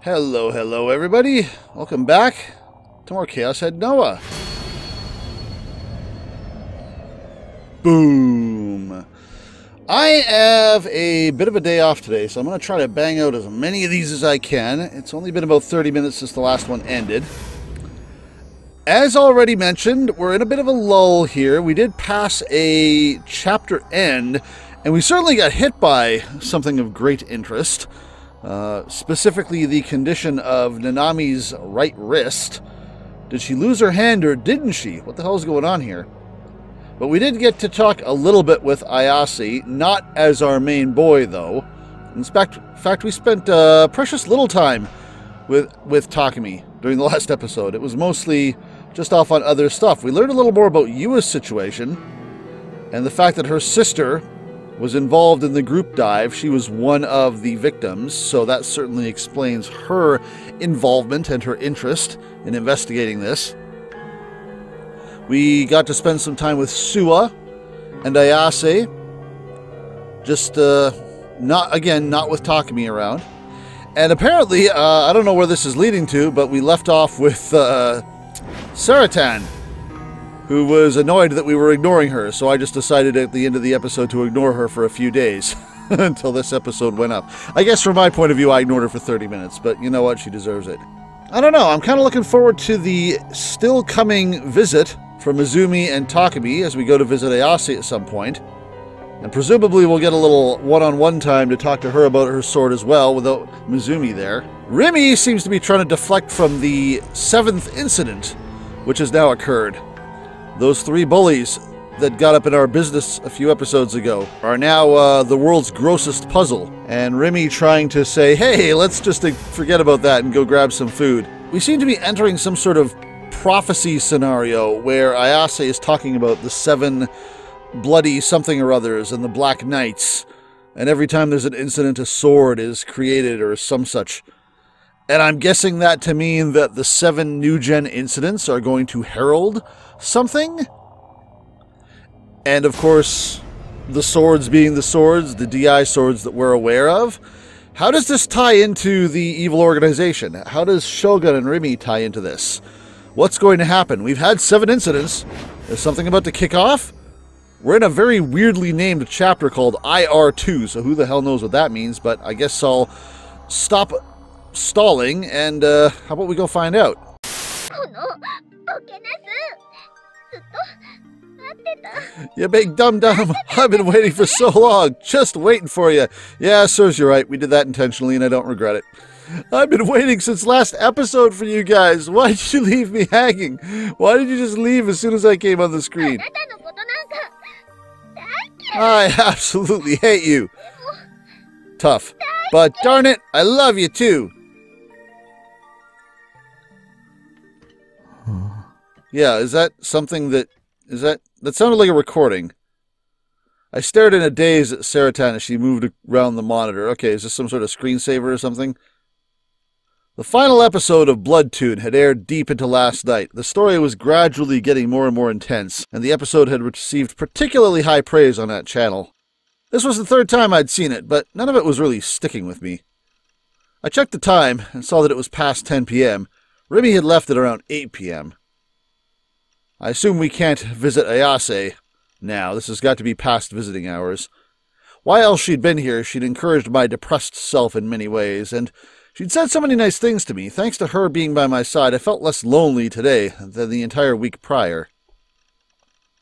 Hello, hello everybody. Welcome back to more Chaos Head Noah. Boom. I have a bit of a day off today, so I'm going to try to bang out as many of these as I can. It's only been about 30 minutes since the last one ended. As already mentioned, we're in a bit of a lull here. We did pass a chapter end, and we certainly got hit by something of great interest. Specifically the condition of Nanami's right wrist. Did she lose her hand or didn't she? What the hell is going on here? But we did get to talk a little bit with Ayase, not as our main boy though. In fact, we spent precious little time with Takumi during the last episode. It was mostly just off on other stuff. We learned a little more about Yua's situation and the fact that her sister was involved in the group dive. She was one of the victims, so that certainly explains her involvement and her interest in investigating this. We got to spend some time with Sua and Ayase, just not with Takumi around. And apparently, I don't know where this is leading to, but we left off with Seira-tan, who was annoyed that we were ignoring her, so I just decided at the end of the episode to ignore her for a few days until this episode went up. I guess from my point of view, I ignored her for 30 minutes, but you know what? She deserves it. I don't know. I'm kind of looking forward to the still coming visit from Izumi and Takumi as we go to visit Ayase at some point. And presumably we'll get a little one-on-one time to talk to her about her sword as well without Mizumi there. Rimi seems to be trying to deflect from the 7th incident, which has now occurred. Those 3 bullies that got up in our business a few episodes ago are now the world's grossest puzzle. And Rimi trying to say, hey, let's just forget about that and go grab some food. We seem to be entering some sort of prophecy scenario where Ayase is talking about the 7 bloody something or others and the Black Knights. And every time there's an incident, a sword is created or some such. And I'm guessing that to mean that the 7 new-gen incidents are going to herald something? And of course, the swords being the swords, the DI swords that we're aware of. How does this tie into the evil organization? How does Shogun and Rimi tie into this? What's going to happen? We've had 7 incidents. Is something about to kick off? We're in a very weirdly named chapter called IR2, so who the hell knows what that means, but I guess I'll stop stalling, and how about we go find out? You big dum-dum, I've been waiting for so long, just waiting for you. Yeah, serves you right, we did that intentionally and I don't regret it. I've been waiting since last episode for you guys. Why did you leave me hanging? Why did you just leave as soon as I came on the screen? I absolutely hate you. Tough. But darn it, I love you too. Yeah, is that something that... That sounded like a recording. I stared in a daze at Seira-tan as she moved around the monitor. Okay, is this some sort of screensaver or something? The final episode of Bloodtune had aired deep into last night. The story was gradually getting more and more intense, and the episode had received particularly high praise on that channel. This was the 3rd time I'd seen it, but none of it was really sticking with me. I checked the time and saw that it was past 10 p.m. Rimi had left at around 8 p.m. I assume we can't visit Ayase now. This has got to be past visiting hours. While else she'd been here, she'd encouraged my depressed self in many ways, and she'd said so many nice things to me. Thanks to her being by my side, I felt less lonely today than the entire week prior.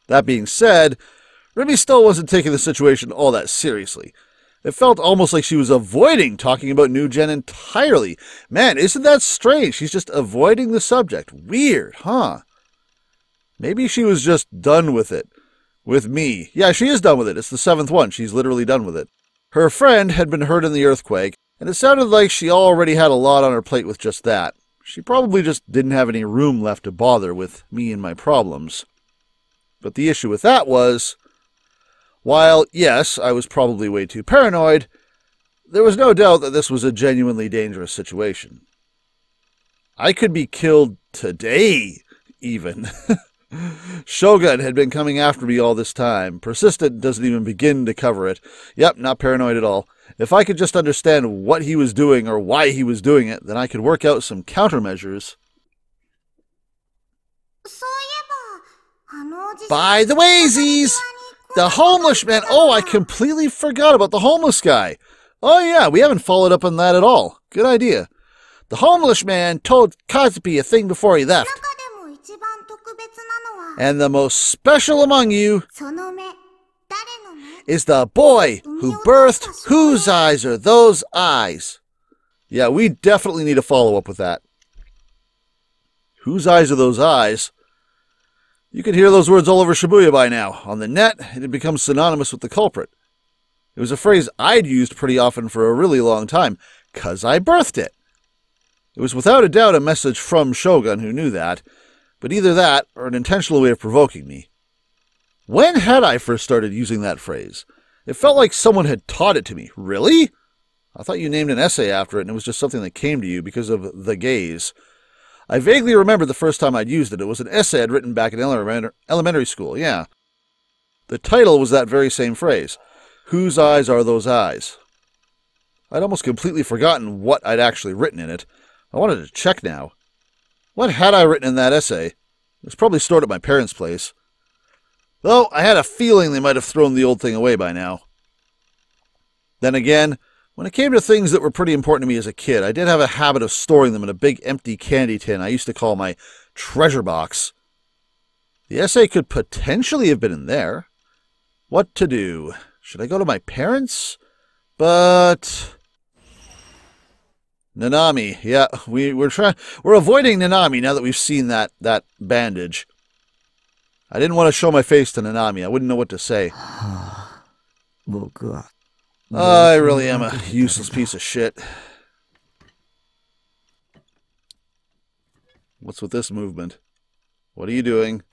That being said, Rimi still wasn't taking the situation all that seriously. It felt almost like she was avoiding talking about New Gen entirely. Man, isn't that strange? She's just avoiding the subject. Weird, huh? Maybe she was just done with it. With me. Yeah, she is done with it. It's the 7th one. She's literally done with it. Her friend had been hurt in the earthquake, and it sounded like she already had a lot on her plate with just that. She probably just didn't have any room left to bother with me and my problems. But the issue with that was, while, yes, I was probably way too paranoid, there was no doubt that this was a genuinely dangerous situation. I could be killed today, even. Shogun had been coming after me all this time. Persistent doesn't even begin to cover it. Yep, not paranoid at all. If I could just understand what he was doing or why he was doing it, then I could work out some countermeasures. By the waysies! The homeless man! Oh, I completely forgot about the homeless guy. Oh yeah, we haven't followed up on that at all. Good idea. The homeless man told Kazupi a thing before he left. And the most special among you is the boy who birthed whose eyes are those eyes. Yeah, we definitely need to follow up with that. Whose eyes are those eyes? You could hear those words all over Shibuya by now. On the net, it had become synonymous with the culprit. It was a phrase I'd used pretty often for a really long time, 'cause I birthed it. It was without a doubt a message from Shogun, who knew that, but either that or an intentional way of provoking me. When had I first started using that phrase? It felt like someone had taught it to me. Really? I thought you named an essay after it and it was just something that came to you because of the gaze. I vaguely remembered the first time I'd used it. It was an essay I'd written back in elementary school, yeah. The title was that very same phrase. Whose eyes are those eyes? I'd almost completely forgotten what I'd actually written in it. I wanted to check now. What had I written in that essay? It was probably stored at my parents' place. Though I had a feeling they might have thrown the old thing away by now. Then again, when it came to things that were pretty important to me as a kid, I did have a habit of storing them in a big empty candy tin I used to call my treasure box. The essay could potentially have been in there. What to do? Should I go to my parents? But Nanami, yeah, we're avoiding Nanami now that we've seen that bandage. I didn't want to show my face to Nanami. I wouldn't know what to say. I really am a useless piece of shit. What's with this movement? What are you doing?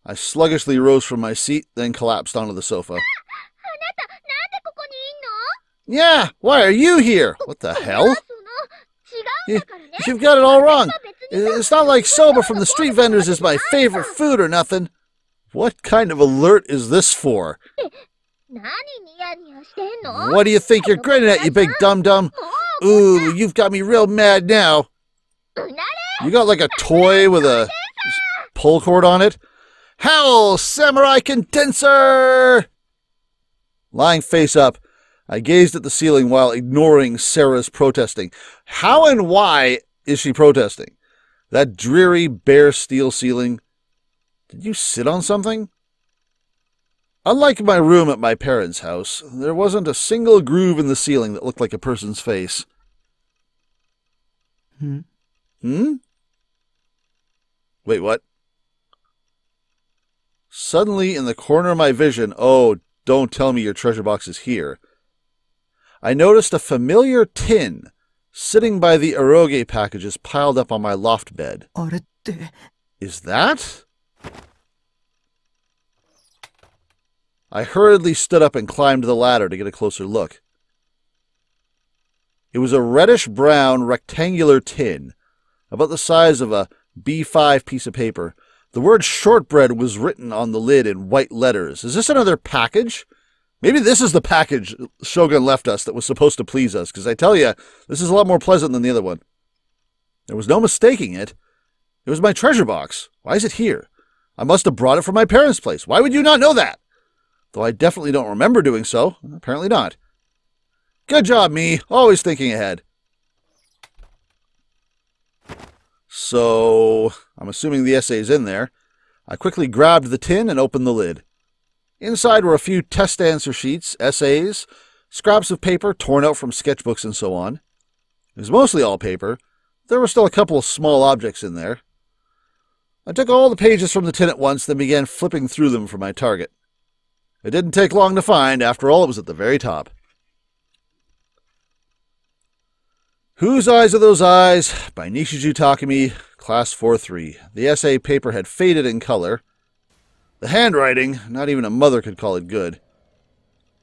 I sluggishly rose from my seat, then collapsed onto the sofa. Yeah, why are you here? What the hell? You've got it all wrong. It's not like soba from the street vendors is my favorite food or nothing. What kind of alert is this for? What do you think you're grinning at, you big dum-dum? Ooh, you've got me real mad now. You got like a toy with a pull cord on it? Howl, samurai condenser! Lying face up, I gazed at the ceiling while ignoring Sarah's protesting. How and why is she protesting? That dreary, bare steel ceiling. Did you sit on something? Unlike my room at my parents' house, there wasn't a single groove in the ceiling that looked like a person's face. Hmm? Wait, what? Suddenly, in the corner of my vision, oh, don't tell me your treasure box is here, I noticed a familiar tin sitting by the eroge packages piled up on my loft bed. Is that? I hurriedly stood up and climbed the ladder to get a closer look. It was a reddish-brown rectangular tin, about the size of a B5 piece of paper. The word shortbread was written on the lid in white letters. Is this another package? Maybe this is the package Shogun left us that was supposed to please us, because I tell you, this is a lot more pleasant than the other one. There was no mistaking it. It was my treasure box. Why is it here? I must have brought it from my parents' place. Why would you not know that? Though I definitely don't remember doing so. Apparently not. Good job, me. Always thinking ahead. So, I'm assuming the essay's in there. I quickly grabbed the tin and opened the lid. Inside were a few test answer sheets, essays, scraps of paper torn out from sketchbooks and so on. It was mostly all paper. There were still a couple of small objects in there. I took all the pages from the tin at once, then began flipping through them for my target. It didn't take long to find. After all, it was at the very top. Whose Eyes Are Those Eyes? By Nishiju Takumi, Class 4-3. The essay paper had faded in color. The handwriting, not even a mother could call it good.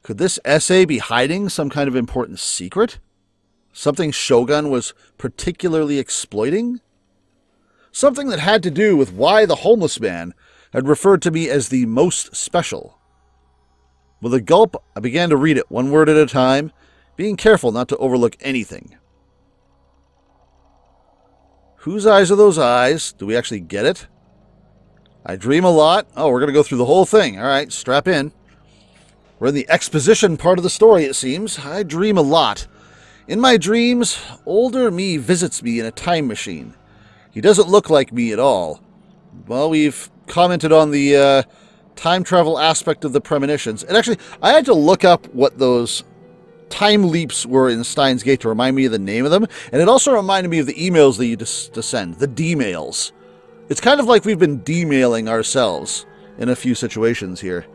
Could this essay be hiding some kind of important secret? Something Shogun was particularly exploiting? Something that had to do with why the homeless man had referred to me as the most special. With a gulp, I began to read it one word at a time, being careful not to overlook anything. Whose eyes are those eyes? Do we actually get it? I dream a lot. Oh, we're going to go through the whole thing. All right, strap in. We're in the exposition part of the story, it seems. I dream a lot. In my dreams, older me visits me in a time machine. He doesn't look like me at all. Well, we've commented on the time travel aspect of the premonitions. And actually, I had to look up what those time leaps were in Steins Gate to remind me of the name of them. And it also reminded me of the emails that you to send, the D-mails. It's kind of like we've been D-mailing ourselves in a few situations here.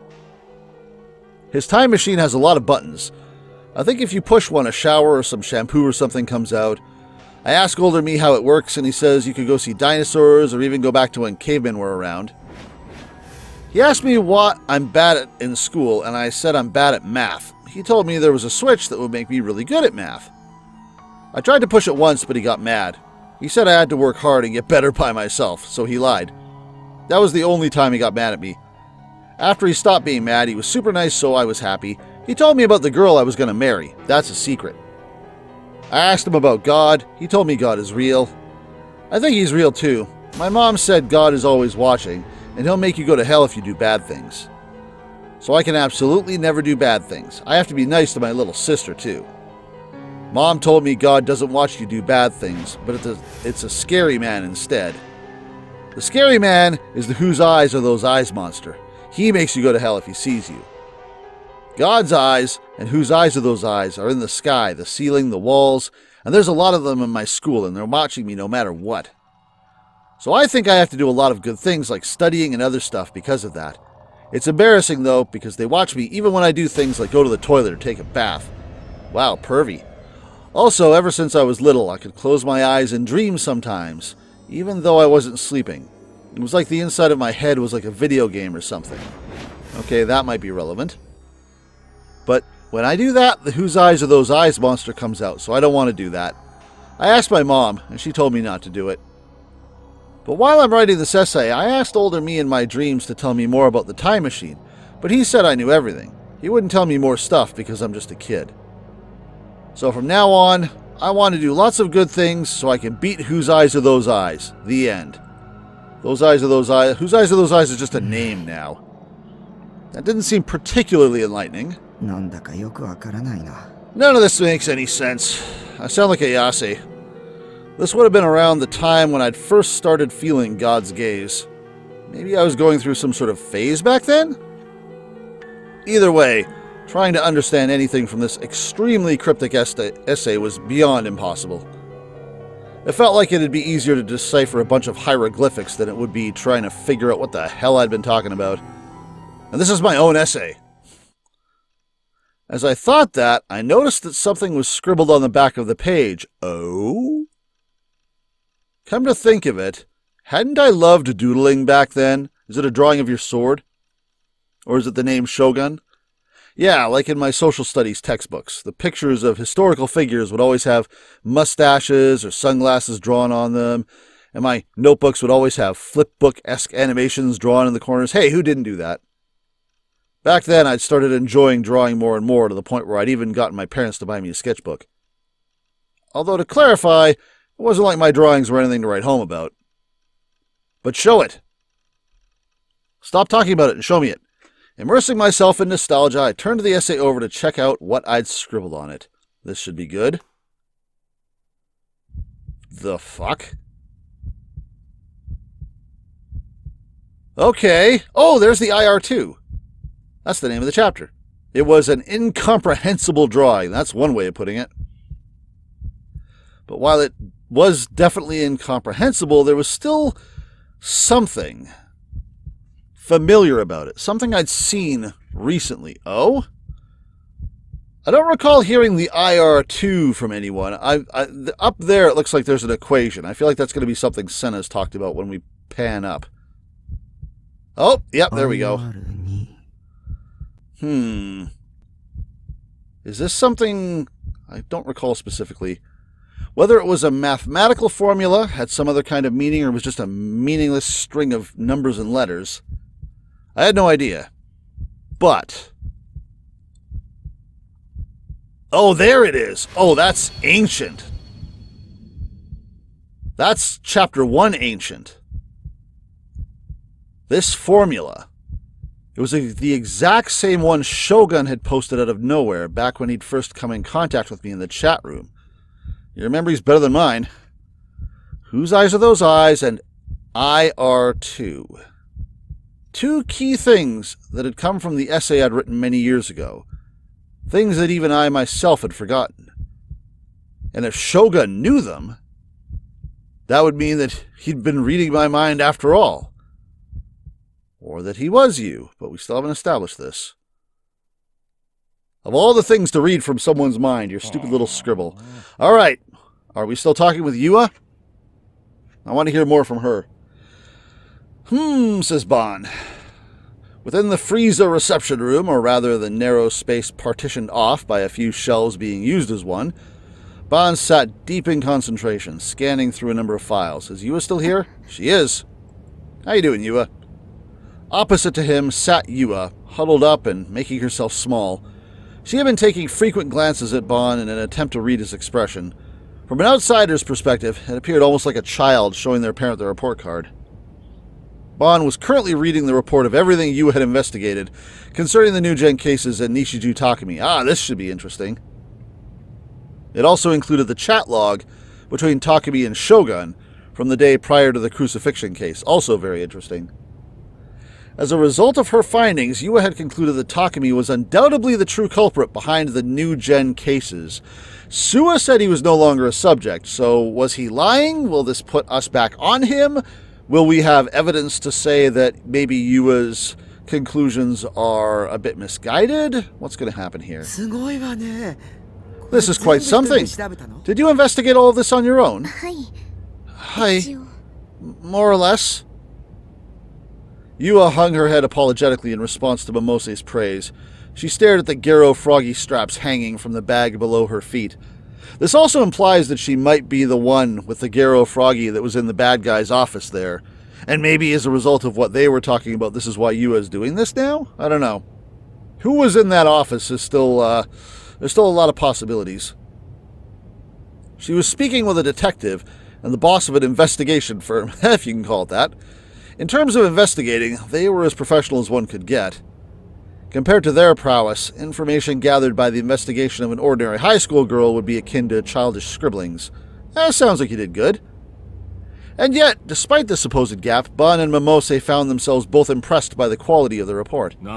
His time machine has a lot of buttons. I think if you push one, a shower or some shampoo or something comes out. I ask older me how it works, and he says you could go see dinosaurs or even go back to when cavemen were around. He asked me what I'm bad at in school, and I said I'm bad at math. He told me there was a switch that would make me really good at math. I tried to push it once, but he got mad. He said I had to work hard and get better by myself, so he lied. That was the only time he got mad at me. After he stopped being mad, he was super nice, so I was happy. He told me about the girl I was going to marry. That's a secret. I asked him about God. He told me God is real. I think he's real too. My mom said God is always watching, and he'll make you go to hell if you do bad things. So I can absolutely never do bad things. I have to be nice to my little sister too. Mom told me God doesn't watch you do bad things, but it's a scary man instead. The scary man is the whose eyes are those eyes monster. He makes you go to hell if he sees you. God's eyes, and whose eyes are those eyes, are in the sky, the ceiling, the walls, and there's a lot of them in my school, and they're watching me no matter what. So I think I have to do a lot of good things like studying and other stuff because of that. It's embarrassing, though, because they watch me even when I do things like go to the toilet or take a bath. Wow, pervy. Also, ever since I was little, I could close my eyes and dream sometimes, even though I wasn't sleeping. It was like the inside of my head was like a video game or something. Okay, that might be relevant. But when I do that, the whose eyes are those eyes monster comes out, so I don't want to do that. I asked my mom, and she told me not to do it. But while I'm writing this essay, I asked older me in my dreams to tell me more about the time machine, but he said I knew everything. He wouldn't tell me more stuff because I'm just a kid. So from now on, I want to do lots of good things so I can beat whose eyes are those eyes. The end. Those eyes are those eyes. Whose eyes are those eyes is just a name now. That didn't seem particularly enlightening. None of this makes any sense. I sound like a Yase. This would have been around the time when I'd first started feeling God's gaze. Maybe I was going through some sort of phase back then? Either way, trying to understand anything from this extremely cryptic essay was beyond impossible. It felt like it'd be easier to decipher a bunch of hieroglyphics than it would be trying to figure out what the hell I'd been talking about. And this is my own essay. As I thought that, I noticed that something was scribbled on the back of the page. Oh? Come to think of it, hadn't I loved doodling back then? Is it a drawing of your sword? Or is it the name Shogun? Yeah, like in my social studies textbooks. The pictures of historical figures would always have mustaches or sunglasses drawn on them, and my notebooks would always have flipbook-esque animations drawn in the corners. Hey, who didn't do that? Back then, I'd started enjoying drawing more and more to the point where I'd even gotten my parents to buy me a sketchbook. Although, to clarify, it wasn't like my drawings were anything to write home about. But show it. Stop talking about it and show me it. Immersing myself in nostalgia, I turned the essay over to check out what I'd scribbled on it. This should be good. The fuck? Okay. Oh, there's the IR2. That's the name of the chapter. It was an incomprehensible drawing. That's one way of putting it. But while it was definitely incomprehensible, there was still something familiar about it. Something I'd seen recently. Oh? I don't recall hearing the IR2 from anyone. Up there, it looks like there's an equation. I feel like that's going to be something Senna's talked about when we pan up. Oh, yep, there we go. Is this something... I don't recall specifically. Whether it was a mathematical formula, had some other kind of meaning, or was just a meaningless string of numbers and letters, I had no idea. But Oh, there it is. Oh, that's ancient. That's chapter 1 ancient. This formula. It was the exact same one Shogun had posted out of nowhere back when he'd first come in contact with me in the chat room. Your memory's better than mine. Whose eyes are those eyes? And IR2. Two key things that had come from the essay I'd written many years ago. Things that even I myself had forgotten. And if Shogun knew them, that would mean that he'd been reading my mind after all. Or that he was you, but we still haven't established this. Of all the things to read from someone's mind, your stupid little scribble. All right, are we still talking with Yua? I want to hear more from her. Says Bon. Within the Frieza reception room, or rather the narrow space partitioned off by a few shelves being used as one, Bon sat deep in concentration, scanning through a number of files. Is Yua still here? She is. How you doing, Yua? Opposite to him sat Yua, huddled up and making herself small. She had been taking frequent glances at Bon in an attempt to read his expression. From an outsider's perspective, it appeared almost like a child showing their parent the report card. Bon was currently reading the report of everything Yua had investigated concerning the new gen cases at Nishiju Takumi. Ah, this should be interesting. It also included the chat log between Takumi and Shogun from the day prior to the crucifixion case. Also very interesting. As a result of her findings, Yua had concluded that Takumi was undoubtedly the true culprit behind the new gen cases. Sua said he was no longer a subject, so was he lying? Will this put us back on him? Will we have evidence to say that maybe Yua's conclusions are a bit misguided? What's going to happen here? This is quite something. Did you investigate all of this on your own? Hi. More or less. Yua hung her head apologetically in response to Momose's praise. She stared at the Gero froggy straps hanging from the bag below her feet. This also implies that she might be the one with the Gero froggy that was in the bad guy's office there. And maybe as a result of what they were talking about, this is why Yua is doing this now? I don't know. Who was in that office is still, there's still a lot of possibilities. She was speaking with a detective and the boss of an investigation firm, if you can call it that. In terms of investigating, they were as professional as one could get. Compared to their prowess, information gathered by the investigation of an ordinary high school girl would be akin to childish scribblings. Sounds like you did good. And yet, despite this supposed gap, Bon and Momose found themselves both impressed by the quality of the report. You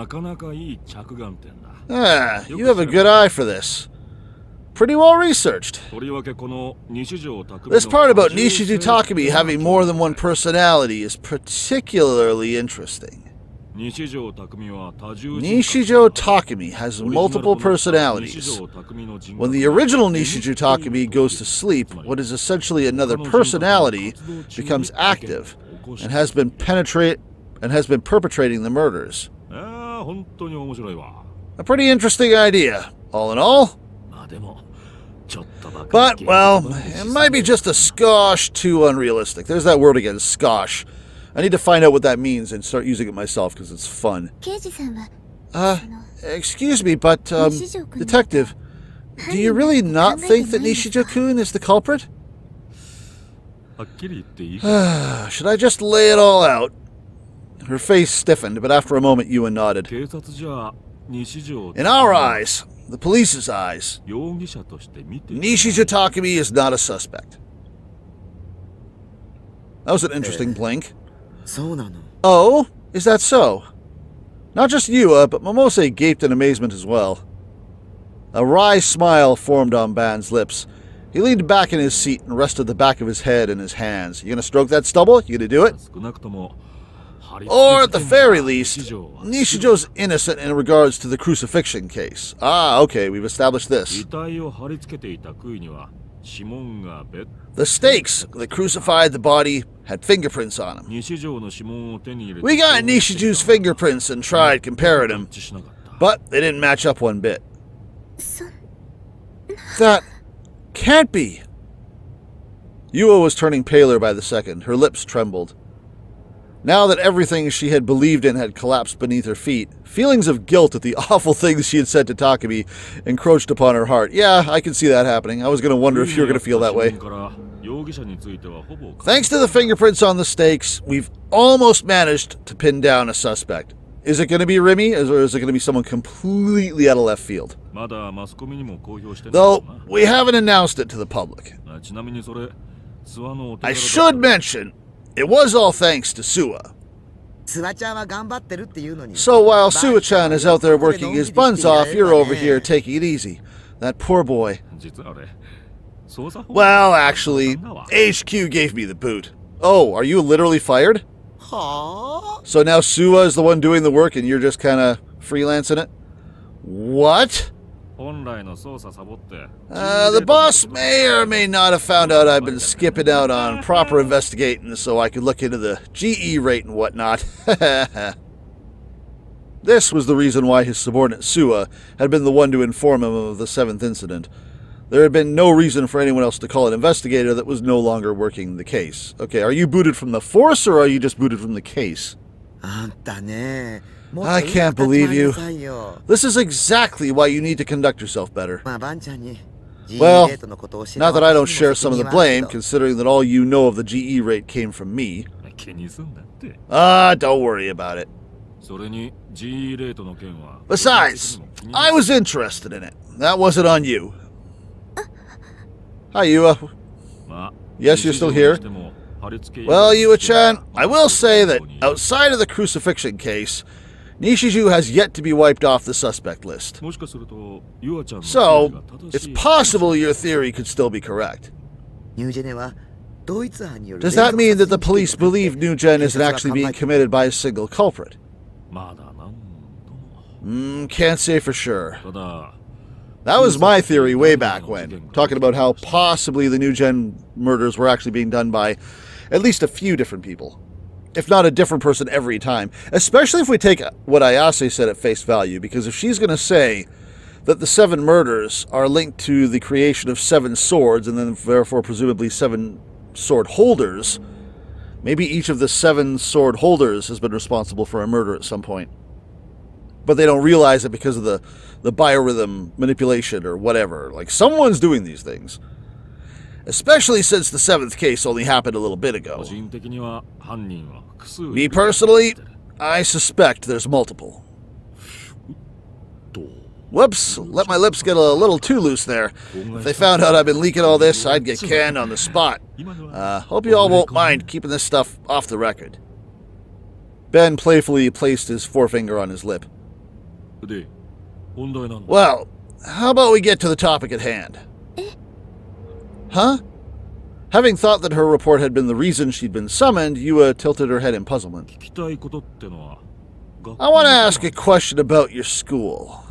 have a good eye for this. Pretty well researched. This part about Nishiju Takumi having more than one personality is particularly interesting. Nishiju Takumi has multiple personalities. When the original Nishiju Takumi goes to sleep, what is essentially another personality becomes active and has been perpetrating the murders. A pretty interesting idea, all in all. But, well, it might be just a skosh too unrealistic. There's that word again, skosh. I need to find out what that means and start using it myself because it's fun. Excuse me, but, Detective, do you really not think that Nishiju-kun is the culprit? Should I just lay it all out? Her face stiffened, but after a moment Yua nodded. In our eyes, the police's eyes, Nishiju Takumi is not a suspect. That was an interesting blink. Oh, is that so? Not just Yua, but Momose gaped in amazement as well. A wry smile formed on Ban's lips. He leaned back in his seat and rested the back of his head in his hands. You gonna stroke that stubble? You gonna do it? Or, at the very least, Nishijo's innocent in regards to the crucifixion case. Ah, okay, we've established this. The stakes that crucified the body had fingerprints on them. We got Nishiju's fingerprints and tried comparing them, but they didn't match up one bit. That can't be. Yua was turning paler by the second. Her lips trembled. Now that everything she had believed in had collapsed beneath her feet, feelings of guilt at the awful things she had said to Takumi encroached upon her heart. Yeah, I can see that happening. I was going to wonder if you were going to feel that way. Thanks to the fingerprints on the stakes, we've almost managed to pin down a suspect. Is it going to be Remy, or is it going to be someone completely out of left field? Though, we haven't announced it to the public. I should mention, it was all thanks to Suwa. So while Suwa-chan is out there working his buns off, you're over here taking it easy. That poor boy. Well, actually, HQ gave me the boot. Oh, are you literally fired? So now Suwa is the one doing the work and you're just kind of freelancing it? What? The boss may or may not have found out I've been skipping out on proper investigating so I could look into the GE rate and whatnot. This was the reason why his subordinate Suwa had been the one to inform him of the 7th incident. There had been no reason for anyone else to call an investigator that was no longer working the case. Okay, are you booted from the force or are you just booted from the case? I can't believe you. This is exactly why you need to conduct yourself better. Well, not that I don't share some of the blame, considering that all you know of the GE rate came from me. Don't worry about it. Besides, I was interested in it. That wasn't on you. Hi, Yua. Yes, you're still here? Well, Yua-chan, I will say that outside of the crucifixion case, Nishiju has yet to be wiped off the suspect list. So, it's possible your theory could still be correct. Does that mean that the police believe New-Gen isn't actually being committed by a single culprit? Can't say for sure. That was my theory way back when, talking about how possibly the New-Gen murders were actually being done by at least a few different people. If not a different person every time. Especially if we take what Ayase said at face value, because if she's going to say that the 7 murders are linked to the creation of 7 swords, and then therefore presumably 7 sword holders, maybe each of the 7 sword holders has been responsible for a murder at some point. But they don't realize it because of the biorhythm manipulation or whatever. Like, someone's doing these things. Especially since the 7th case only happened a little bit ago. Me personally, I suspect there's multiple. Whoops, let my lips get a little too loose there. If they found out I've been leaking all this, I'd get canned on the spot. Hope you all won't mind keeping this stuff off the record. Ben playfully placed his forefinger on his lip. Well, how about we get to the topic at hand? Huh? Having thought that her report had been the reason she'd been summoned, Yua tilted her head in puzzlement. I want to ask a question about your school.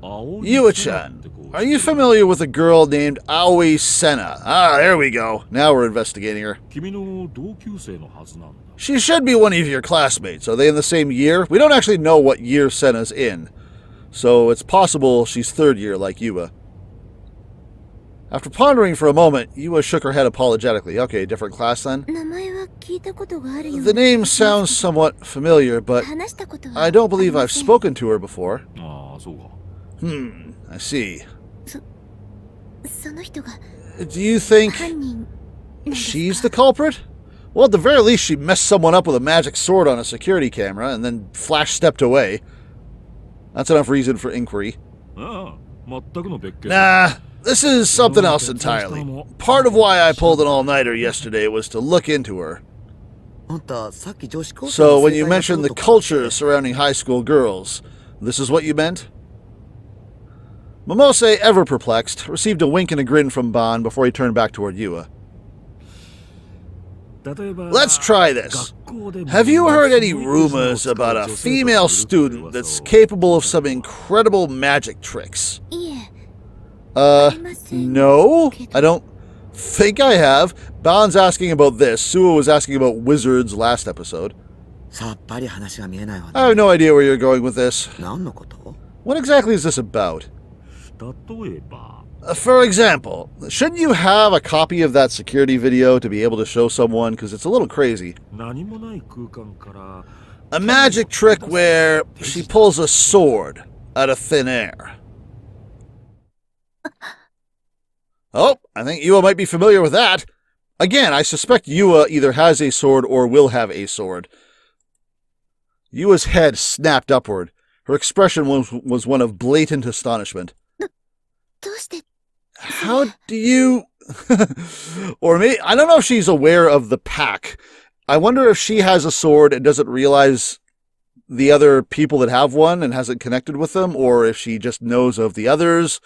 Yua-chan, are you familiar with a girl named Aoi Senna? Ah, there we go. Now we're investigating her. She should be one of your classmates. Are they in the same year? We don't actually know what year Senna's in, so it's possible she's 3rd year like Yua. After pondering for a moment, Yua shook her head apologetically. Okay, different class then? The name sounds somewhat familiar, but I don't believe I've spoken to her before. I see. Do you think she's the culprit? Well, at the very least, she messed someone up with a magic sword on a security camera and then flash-stepped away. That's enough reason for inquiry. Nah. This is something else entirely. Part of why I pulled an all-nighter yesterday was to look into her. So when you mentioned the culture surrounding high school girls, this is what you meant? Momose, ever perplexed, received a wink and a grin from Ban before he turned back toward Yua. Let's try this. Have you heard any rumors about a female student that's capable of some incredible magic tricks? No, I don't think I have. Ban's asking about this. Suwa was asking about wizards last episode. I have no idea where you're going with this. What exactly is this about? For example, shouldn't you have a copy of that security video to be able to show someone? Because it's a little crazy. A magic trick where she pulls a sword out of thin air. Oh, I think Yua might be familiar with that. Again, I suspect Yua either has a sword or will have a sword. Yua's head snapped upward. Her expression was one of blatant astonishment. How do you... Or maybe... I don't know if she's aware of the pack. I wonder if she has a sword and doesn't realize the other people that have one and hasn't connected with them, or if she just knows of the others,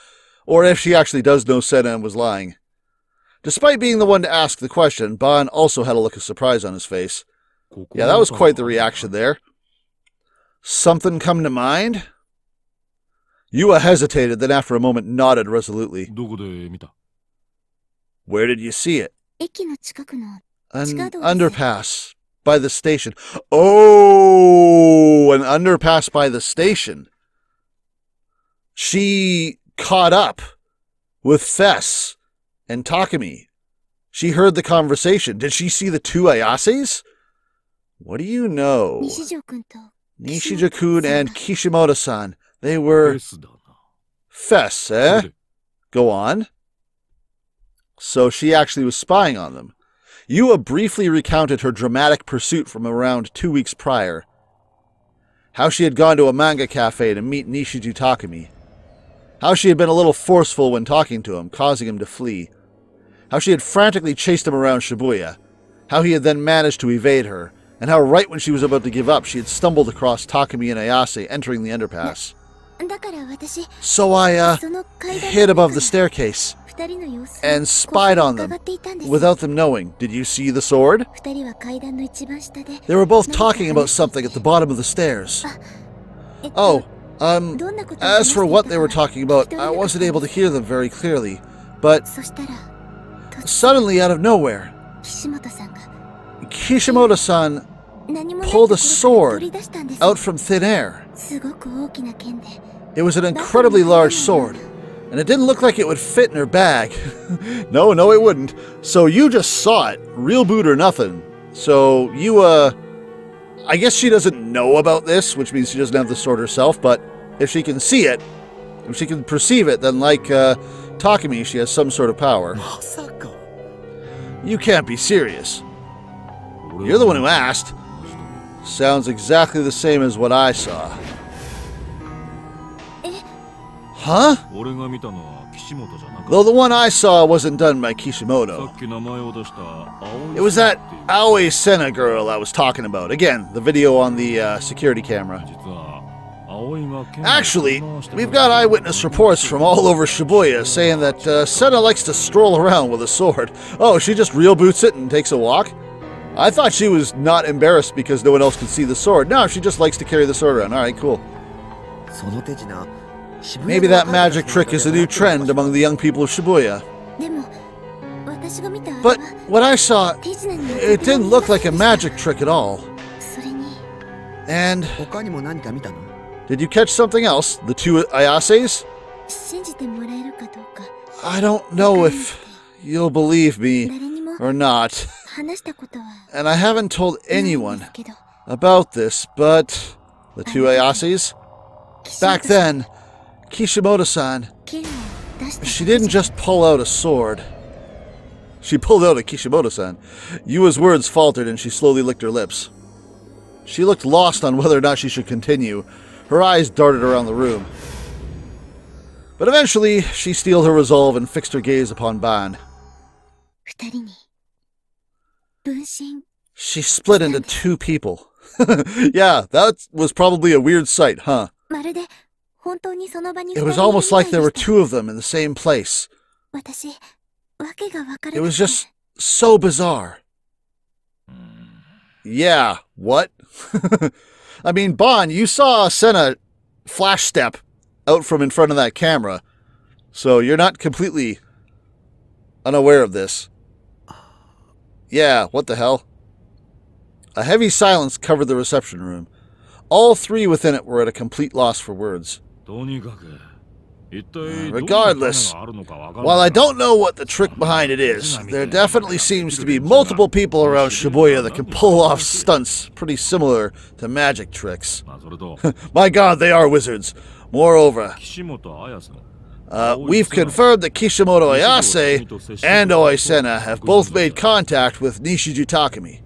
or if she actually does know Senna and was lying. Despite being the one to ask the question, Ban also had a look of surprise on his face. Yeah, that was quite the reaction there. Something come to mind? Yua hesitated, then after a moment nodded resolutely. Where did you see it? An underpass by the station. Oh, an underpass by the station. She caught up with Fess and Takumi. She heard the conversation. Did she see the two Ayases? What do you know? Nishija-kun and Kishimoto-san. They were... Fess, eh? Go on. So she actually was spying on them. Yua briefly recounted her dramatic pursuit from around 2 weeks prior. How she had gone to a manga cafe to meet Nishiju Takumi. How she had been a little forceful when talking to him, causing him to flee. How she had frantically chased him around Shibuya. How he had then managed to evade her. And how right when she was about to give up, she had stumbled across Takumi and Ayase entering the underpass. So I hid above the staircase and spied on them without them knowing. Did you see the sword? They were both talking about something at the bottom of the stairs. Oh, as for what they were talking about, I wasn't able to hear them very clearly. But suddenly, out of nowhere, Kishimoto-san pulled a sword out from thin air. It was an incredibly large sword, and it didn't look like it would fit in her bag. No, it wouldn't. So you just saw it, real boot or nothing. So you, I guess she doesn't know about this, which means she doesn't have the sword herself, but if she can see it, if she can perceive it, then like Takumi, she has some sort of power. You can't be serious. You're the one who asked. Sounds exactly the same as what I saw. Huh? Though the one I saw wasn't done by Kishimoto. It was that Aoi Senna girl I was talking about. Again, the video on the security camera. Actually, we've got eyewitness reports from all over Shibuya saying that Senna likes to stroll around with a sword. Oh, she just real boots it and takes a walk? I thought she was not embarrassed because no one else could see the sword. No, she just likes to carry the sword around. Alright, cool. Maybe that magic trick is a new trend among the young people of Shibuya. But what I saw, it didn't look like a magic trick at all. And did you catch something else? The two Ayases? I don't know if you'll believe me or not. And I haven't told anyone about this, but the two Ayases? Back then, Kishimoto-san, she didn't just pull out a sword. She pulled out a Kishimoto-san. Yua's words faltered and she slowly licked her lips. She looked lost on whether or not she should continue. Her eyes darted around the room. But eventually, she steeled her resolve and fixed her gaze upon Ban. She split into two people. Yeah, that was probably a weird sight, huh? It was almost like there were two of them in the same place. It was just so bizarre. Yeah, what? I mean, Ban, you saw Senna flash step out from in front of that camera, so you're not completely unaware of this. Yeah, what the hell? A heavy silence covered the reception room. All three within it were at a complete loss for words. Regardless, while I don't know what the trick behind it is, there definitely seems to be multiple people around Shibuya that can pull off stunts pretty similar to magic tricks. My god, they are wizards. Moreover, we've confirmed that Kishimoto Ayase and Oisena have both made contact with Nishiju Takumi.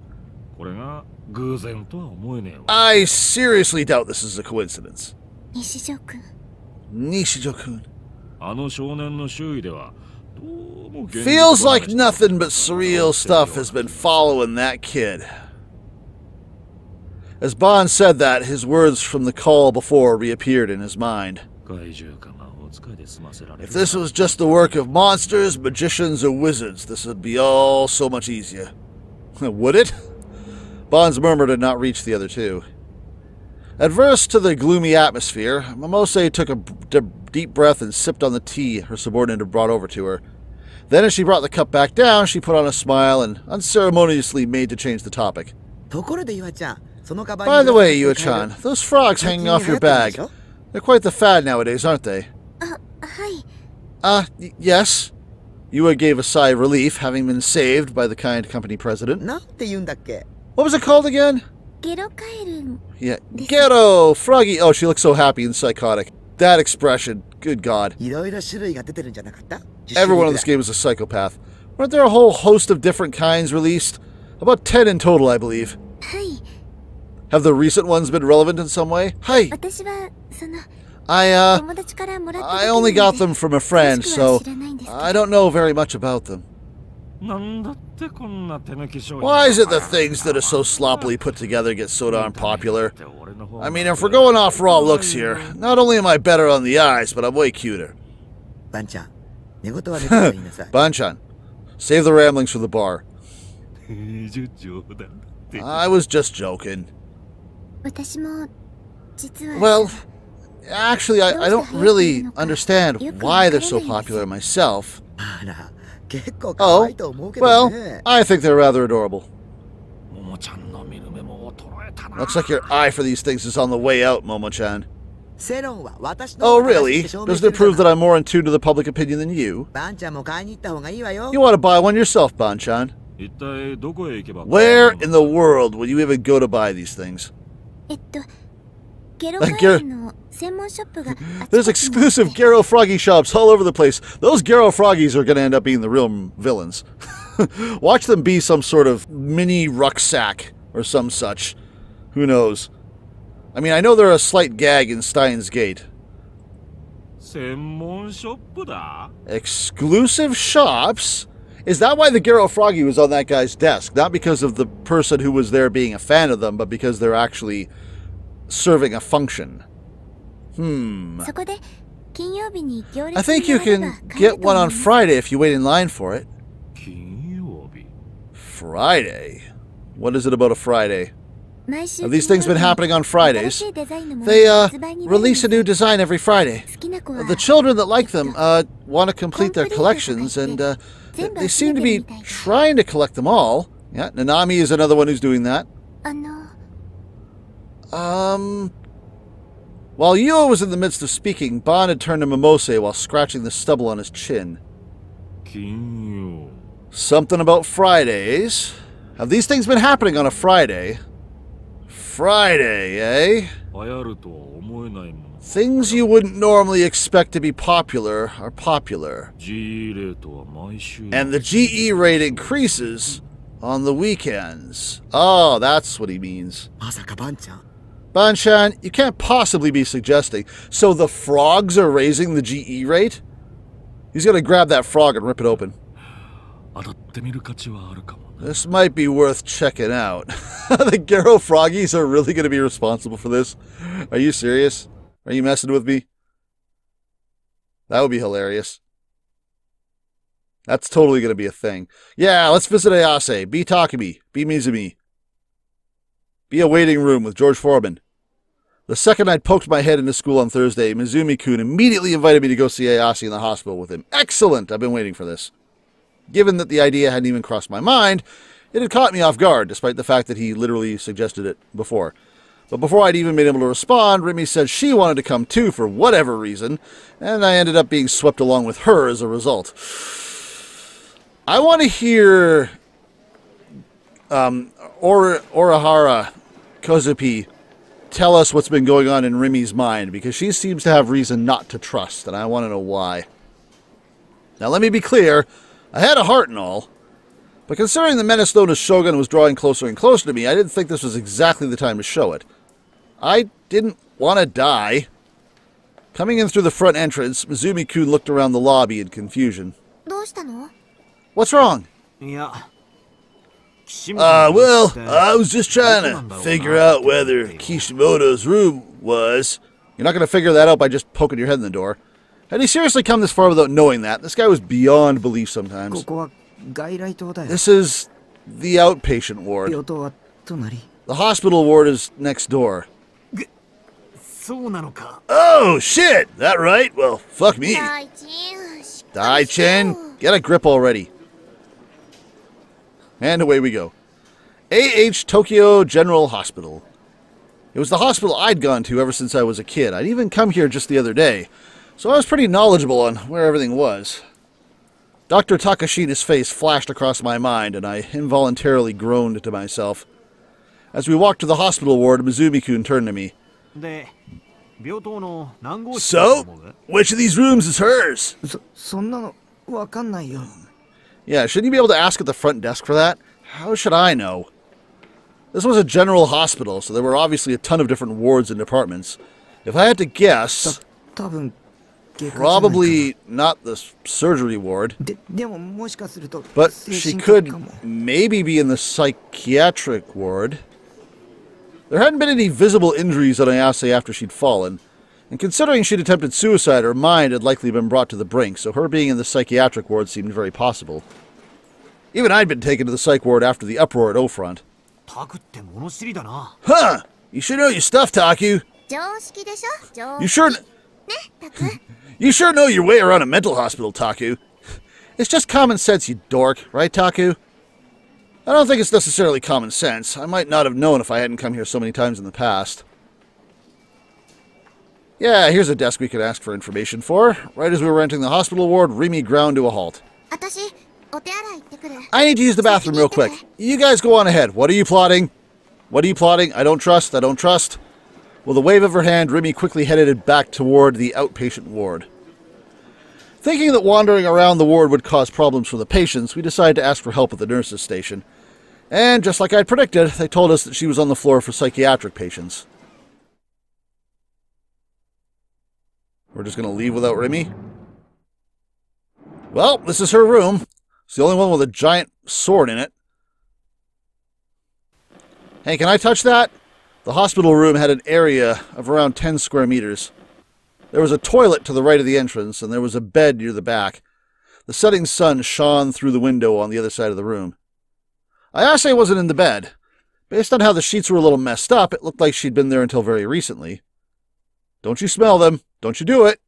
I seriously doubt this is a coincidence. Nishijo-kun. Feels like nothing but surreal stuff has been following that kid. As Bond said that, his words from the call before reappeared in his mind. If this was just the work of monsters, magicians, or wizards, this would be all so much easier. Would it? Bond's murmur did not reach the other two. Adverse to the gloomy atmosphere, Momose took a deep breath and sipped on the tea her subordinate had brought over to her. Then as she brought the cup back down, she put on a smile and unceremoniously made to change the topic. By the way, Yua-chan, those frogs hanging off your bag, they're quite the fad nowadays, aren't they? Yes. Yua gave a sigh of relief, having been saved by the kind company president. What was it called again? Yeah, Gero! Froggy! Oh, she looks so happy and psychotic. That expression, good god. Everyone in this game is a psychopath. Weren't there a whole host of different kinds released? About 10 in total, I believe. Have the recent ones been relevant in some way? Hi! I only got them from a friend, so I don't know very much about them. Why is it that things that are so sloppily put together get so darn popular? I mean, if we're going off raw looks here, not only am I better on the eyes, but I'm way cuter. Banchan, save the ramblings for the bar. I was just joking. Well, actually, I don't really understand why they're so popular myself. Oh, well, I think they're rather adorable. Looks like your eye for these things is on the way out, Momo-chan. Oh, really? Doesn't it prove that I'm more in tune to the public opinion than you? You want to buy one yourself, Banchan. Where in the world would you even go to buy these things? There's exclusive Gero Froggy shops all over the place. Those Gero Froggies are going to end up being the real villains. Watch them be some sort of mini rucksack or some such. Who knows? I mean, I know they're a slight gag in Steins Gate. Exclusive shops? Is that why the Gero Froggy was on that guy's desk? Not because of the person who was there being a fan of them, but because they're actually serving a function. I think you can get one on Friday if you wait in line for it. Friday? What is it about a Friday? Have these things been happening on Fridays? They release a new design every Friday. The children that like them want to complete their collections, and they seem to be trying to collect them all. Yeah, Nanami is another one who's doing that. While Yua was in the midst of speaking, Bond had turned to Momose while scratching the stubble on his chin. Something about Fridays. Have these things been happening on a Friday? Friday, eh? Things you wouldn't normally expect to be popular are popular. And the GE rate increases on the weekends. Oh, that's what he means. Banchan, you can't possibly be suggesting. So the frogs are raising the GE rate? He's going to grab that frog and rip it open. This might be worth checking out. The Gero Froggies are really going to be responsible for this? Are you serious? Are you messing with me? That would be hilarious. That's totally going to be a thing. Yeah, let's visit Ayase. Be Takumi. Be Mizumi. Be a waiting room with George Foreman. The second I'd poked my head into school on Thursday, Mizumi-kun immediately invited me to go see Ayase in the hospital with him. Excellent! I've been waiting for this. Given that the idea hadn't even crossed my mind, it had caught me off guard, despite the fact that he literally suggested it before. But before I'd even been able to respond, Remy said she wanted to come too for whatever reason, and I ended up being swept along with her as a result. I want to hear Orihara Kozupi tell us what's been going on in Remy's mind, because she seems to have reason not to trust, and I want to know why. Now, let me be clear. I had a heart and all, but considering the menace known as Shogun was drawing closer and closer to me, I didn't think this was exactly the time to show it. I didn't want to die. Coming in through the front entrance, Mizumi-kun looked around the lobby in confusion. What's wrong? Well, I was just trying to figure out whether Kishimoto's room was... You're not going to figure that out by just poking your head in the door. Had he seriously come this far without knowing that? This guy was beyond belief sometimes. This is the outpatient ward. The hospital ward is next door. Oh, shit! That right? Well, fuck me. Dai-chin, get a grip already. And away we go. A.H. Tokyo General Hospital. It was the hospital I'd gone to ever since I was a kid. I'd even come here just the other day, so I was pretty knowledgeable on where everything was. Dr. Takashina's face flashed across my mind, and I involuntarily groaned to myself. As we walked to the hospital ward, Mizumi-kun turned to me. So, which of these rooms is hers? Yeah, shouldn't you be able to ask at the front desk for that? How should I know? This was a general hospital, so there were obviously a ton of different wards and departments. If I had to guess, probably not the surgery ward. But she could maybe be in the psychiatric ward. There hadn't been any visible injuries on Ayase after she'd fallen, and considering she'd attempted suicide, her mind had likely been brought to the brink, so her being in the psychiatric ward seemed very possible. Even I'd been taken to the psych ward after the uproar at O-Front. Huh! You sure know your stuff, Taku. You sure know your way around a mental hospital, Taku. It's just common sense, you dork, right, Taku? I don't think it's necessarily common sense. I might not have known if I hadn't come here so many times in the past. Yeah, here's a desk we could ask for information for. Right as we were entering the hospital ward, Remy ground to a halt. I need to use the bathroom real quick. You guys go on ahead. What are you plotting? What are you plotting? I don't trust. I don't trust. With a wave of her hand, Remy quickly headed back toward the outpatient ward. Thinking that wandering around the ward would cause problems for the patients, we decided to ask for help at the nurses' station. And just like I'd predicted, they told us that she was on the floor for psychiatric patients. We're just going to leave without Remy? Well, this is her room. It's the only one with a giant sword in it. Hey, can I touch that? The hospital room had an area of around 10 square meters. There was a toilet to the right of the entrance, and there was a bed near the back. The setting sun shone through the window on the other side of the room. Ayase wasn't in the bed. Based on how the sheets were a little messed up, it looked like she'd been there until very recently. Don't you smell them? Don't you do it?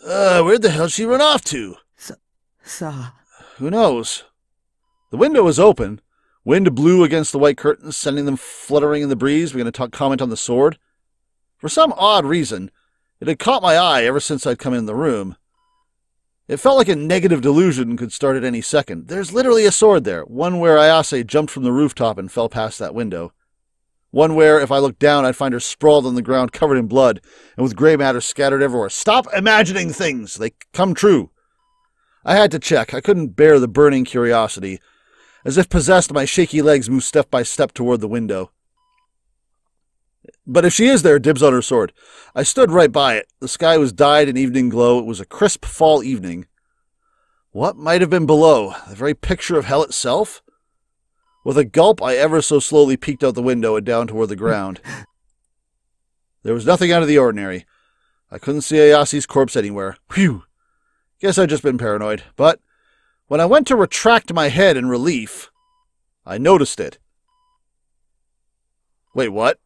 Where'd the hell she run off to? Who knows? The window was open. Wind blew against the white curtains, sending them fluttering in the breeze. We're going to comment on the sword. For some odd reason, it had caught my eye ever since I'd come in the room. It felt like a negative delusion could start at any second. There's literally a sword there, one where Ayase jumped from the rooftop and fell past that window. One where, if I looked down, I'd find her sprawled on the ground covered in blood and with gray matter scattered everywhere. Stop imagining things! They come true. I had to check. I couldn't bear the burning curiosity. As if possessed, my shaky legs moved step by step toward the window. But if she is there, dibs on her sword. I stood right by it. The sky was dyed in evening glow. It was a crisp fall evening. What might have been below? The very picture of hell itself? With a gulp, I ever so slowly peeked out the window and down toward the ground. There was nothing out of the ordinary. I couldn't see Ayase's corpse anywhere. Phew! Guess I'd just been paranoid. But when I went to retract my head in relief, I noticed it. Wait, what?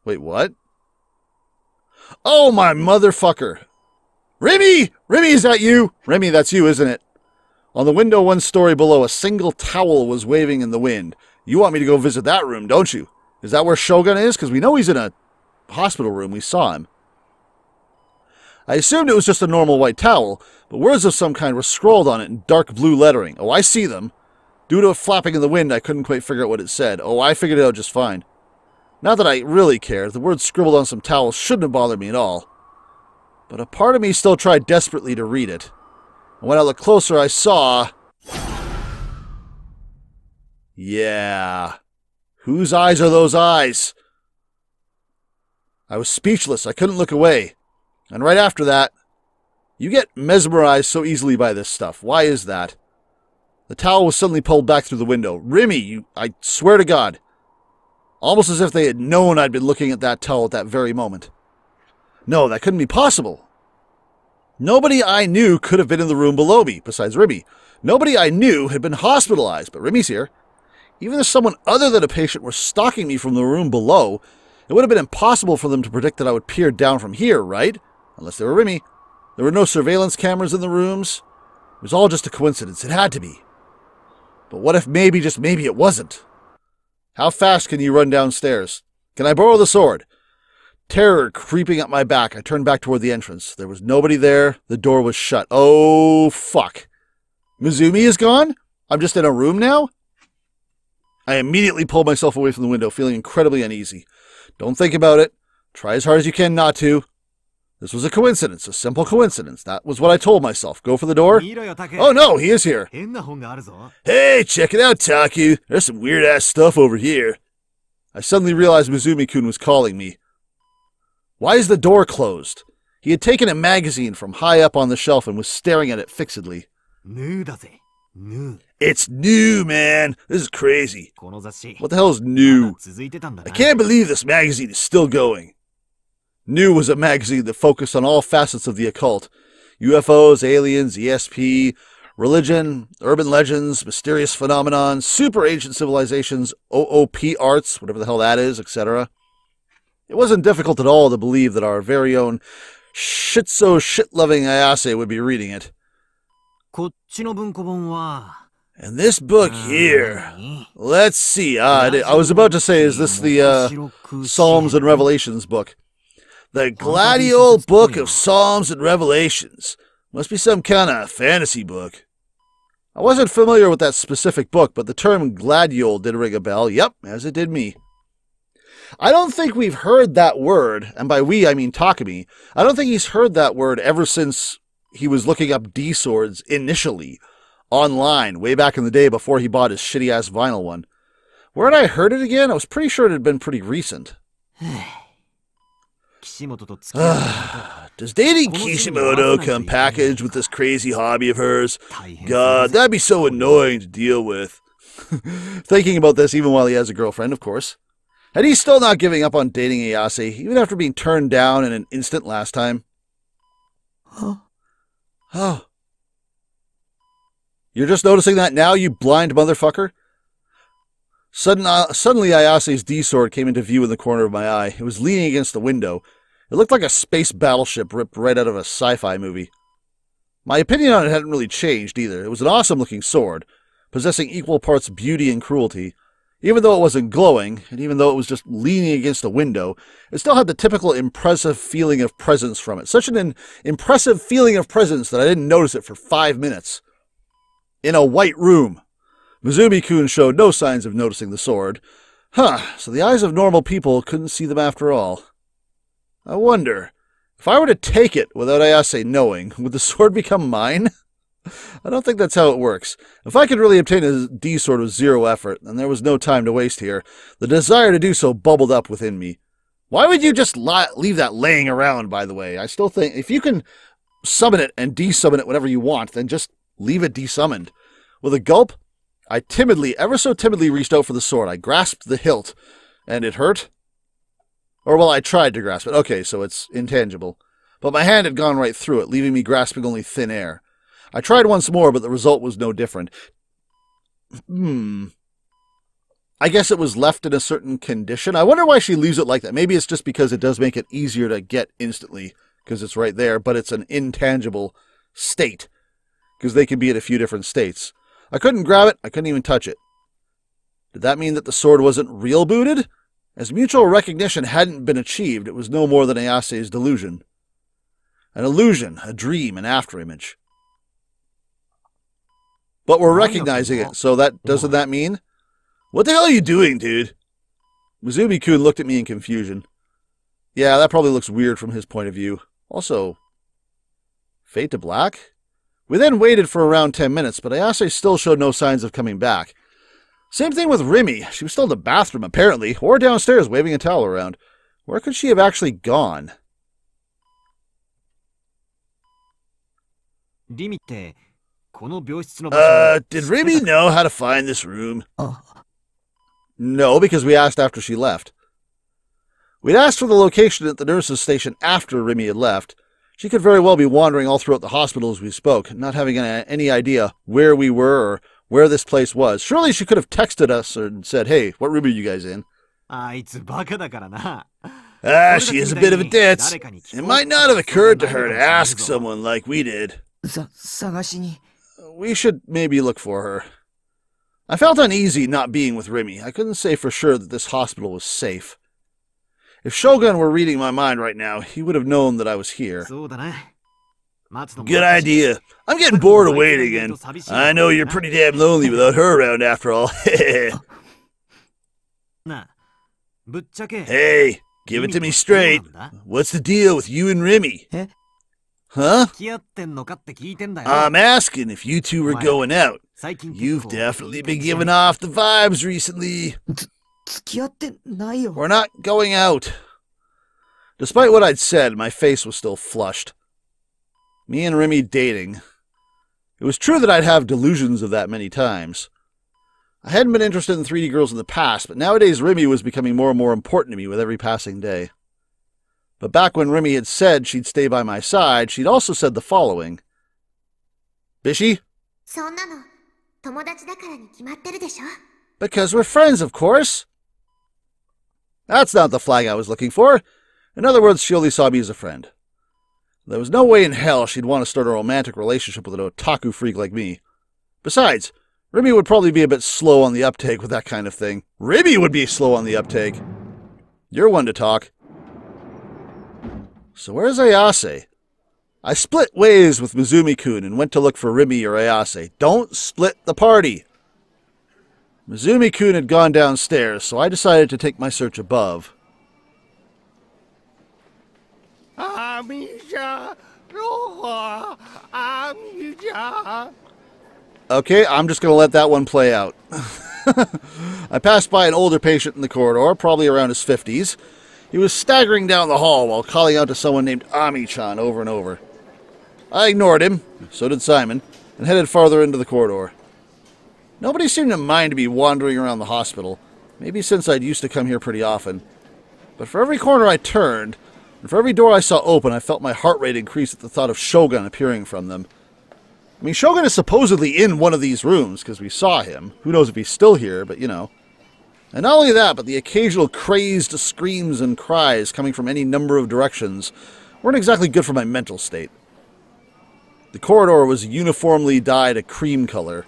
Wait, what? Oh, my motherfucker! Remy! Remy, is that you? Remy, that's you, isn't it? On the window 1 story below, a single towel was waving in the wind. You want me to go visit that room, don't you? Is that where Shogun is? Because we know he's in a hospital room. We saw him. I assumed it was just a normal white towel, but words of some kind were scrawled on it in dark blue lettering. Oh, I see them. Due to a flapping in the wind, I couldn't quite figure out what it said. Oh, I figured it out just fine. Not that I really cared. The words scribbled on some towels shouldn't have bothered me at all. But a part of me still tried desperately to read it. And when I looked closer, I saw... Yeah. Whose eyes are those eyes? I was speechless. I couldn't look away. And right after that, you get mesmerized so easily by this stuff. Why is that? The towel was suddenly pulled back through the window. Remy, I swear to God. Almost as if they had known I'd been looking at that towel at that very moment. No, that couldn't be possible. Nobody I knew could have been in the room below me, besides Remy. Nobody I knew had been hospitalized, but Remy's here. Even if someone other than a patient were stalking me from the room below, it would have been impossible for them to predict that I would peer down from here, right? Unless they were Remy. There were no surveillance cameras in the rooms. It was all just a coincidence. It had to be. But what if maybe, just maybe, it wasn't? How fast can you run downstairs? Can I borrow the sword? Terror creeping up my back, I turned back toward the entrance. There was nobody there. The door was shut. Oh, fuck. Mizumi is gone? I'm just in a room now? I immediately pulled myself away from the window, feeling incredibly uneasy. Don't think about it. Try as hard as you can not to. This was a coincidence, a simple coincidence. That was what I told myself. Go for the door. Oh no, he is here. Hey, check it out, Taku. There's some weird-ass stuff over here. I suddenly realized Mizumi-kun was calling me. Why is the door closed? He had taken a magazine from high up on the shelf and was staring at it fixedly. It's new, man. This is crazy. What the hell is new? I can't believe this magazine is still going. New was a magazine that focused on all facets of the occult. UFOs, aliens, ESP, religion, urban legends, mysterious phenomenon, super ancient civilizations, OOP arts, whatever the hell that is, etc. It wasn't difficult at all to believe that our very own shit-loving Ayase would be reading it. And this book here, let's see, I was about to say, is this the Psalms and Revelations book? The Gladiole Book of Psalms and Revelations. Must be some kind of fantasy book. I wasn't familiar with that specific book, but the term gladiole did ring a bell. Yep, as it did me. I don't think we've heard that word, and by we I mean Takumi. I don't think he's heard that word ever since he was looking up D-swords initially, online, way back in the day before he bought his shitty-ass vinyl one. Where had I heard it again? I was pretty sure it had been pretty recent. Does dating Kishimoto come packaged with this crazy hobby of hers? God, that'd be so annoying to deal with. Thinking about this even while he has a girlfriend, of course. And he's still not giving up on dating Ayase, even after being turned down in an instant last time. Oh. You're just noticing that now, you blind motherfucker? Suddenly Ayase's D-sword came into view in the corner of my eye. It was leaning against the window. It looked like a space battleship ripped right out of a sci-fi movie. My opinion on it hadn't really changed either. It was an awesome-looking sword, possessing equal parts beauty and cruelty. Even though it wasn't glowing, and even though it was just leaning against a window, it still had the typical impressive feeling of presence from it. Such an impressive feeling of presence that I didn't notice it for 5 minutes. In a white room. Mizumi-kun showed no signs of noticing the sword. So the eyes of normal people couldn't see them after all. I wonder, if I were to take it without Ayase knowing, would the sword become mine? I don't think that's how it works. If I could really obtain a D-sword with zero effort, then there was no time to waste here. The desire to do so bubbled up within me. Why would you just leave that laying around, by the way? I still think, if you can summon it and desummon it whenever you want, then just leave it desummoned. With a gulp, I ever so timidly reached out for the sword. I grasped the hilt, and it hurt. Or, well, I tried to grasp it. Okay, so it's intangible. But my hand had gone right through it, leaving me grasping only thin air. I tried once more, but the result was no different. I guess it was left in a certain condition. I wonder why she leaves it like that. Maybe it's just because it does make it easier to get instantly, because it's right there, but it's an intangible state, because they can be in a few different states. I couldn't grab it. I couldn't even touch it. Did that mean that the sword wasn't real booted? As mutual recognition hadn't been achieved, it was no more than Ayase's delusion. An illusion, a dream, an afterimage. But we're recognizing it, so doesn't that mean? What the hell are you doing, dude? Mizumi-kun looked at me in confusion. Yeah, that probably looks weird from his point of view. Also, fade to black? We then waited for around 10 minutes, but Ayase still showed no signs of coming back. Same thing with Rimi. She was still in the bathroom, apparently, or downstairs waving a towel around. Where could she have actually gone? Did Rimi know how to find this room? No, because we asked after she left. We'd asked for the location at the nurse's station after Rimi had left. She could very well be wandering all throughout the hospital as we spoke, not having any idea where we were or where this place was. Surely she could have texted us and said, "Hey, what room are you guys in?" She is a bit of a ditz. It might not have occurred to her to ask someone like we did. We should maybe look for her. I felt uneasy not being with Rimi. I couldn't say for sure that this hospital was safe. If Shogun were reading my mind right now, he would have known that I was here. Good idea. I'm getting bored of waiting, and I know you're pretty damn lonely without her around after all. Hey, give it to me straight. What's the deal with you and Rimi? Huh? I'm asking if you two were going out. You've definitely been giving off the vibes recently. We're not going out. Despite what I'd said, my face was still flushed. Me and Rimi dating. It was true that I'd have delusions of that many times. I hadn't been interested in 3D girls in the past, but nowadays Rimi was becoming more and more important to me with every passing day. But back when Rimi had said she'd stay by my side, she'd also said the following. Bishi? Because we're friends, of course. That's not the flag I was looking for. In other words, she only saw me as a friend. There was no way in hell she'd want to start a romantic relationship with an otaku freak like me. Besides, Rimi would probably be a bit slow on the uptake with that kind of thing. Rimi would be slow on the uptake. You're one to talk. So where's Ayase? I split ways with Mizumi-kun and went to look for Rimi or Ayase. Don't split the party! Mizumi-kun had gone downstairs, so I decided to take my search above. Okay, I'm just going to let that one play out. I passed by an older patient in the corridor, probably around his 50s. He was staggering down the hall while calling out to someone named Ami-chan over and over. I ignored him, so did Psy'Min, and headed farther into the corridor. Nobody seemed to mind me wandering around the hospital, maybe since I'd used to come here pretty often. But for every corner I turned, and for every door I saw open, I felt my heart rate increase at the thought of Shogun appearing from them. I mean, Shogun is supposedly in one of these rooms, because we saw him. Who knows if he's still here, but you know. And not only that, but the occasional crazed screams and cries coming from any number of directions weren't exactly good for my mental state. The corridor was uniformly dyed a cream color.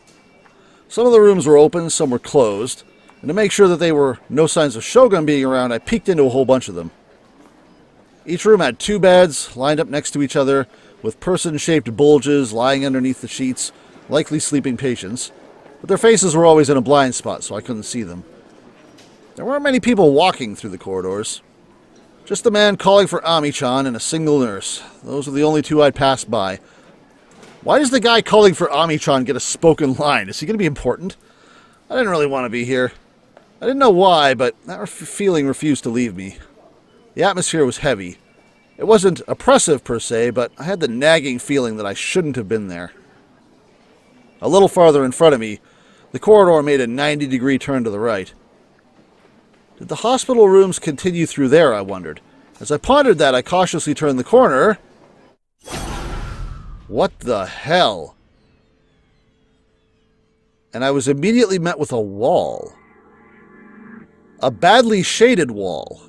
Some of the rooms were open, some were closed, and to make sure that there were no signs of Shogun being around, I peeked into a whole bunch of them. Each room had 2 beds, lined up next to each other, with person-shaped bulges lying underneath the sheets, likely sleeping patients, but their faces were always in a blind spot, so I couldn't see them. There weren't many people walking through the corridors. Just the man calling for Ami-chan and a single nurse. Those were the only 2 I'd passed by. Why does the guy calling for Ami-chan get a spoken line? Is he going to be important? I didn't really want to be here. I didn't know why, but that feeling refused to leave me. The atmosphere was heavy. It wasn't oppressive per se, but I had the nagging feeling that I shouldn't have been there. A little farther in front of me, the corridor made a 90-degree turn to the right. Did the hospital rooms continue through there, I wondered. As I pondered that, I cautiously turned the corner. What the hell? And I was immediately met with a wall. A badly shaded wall.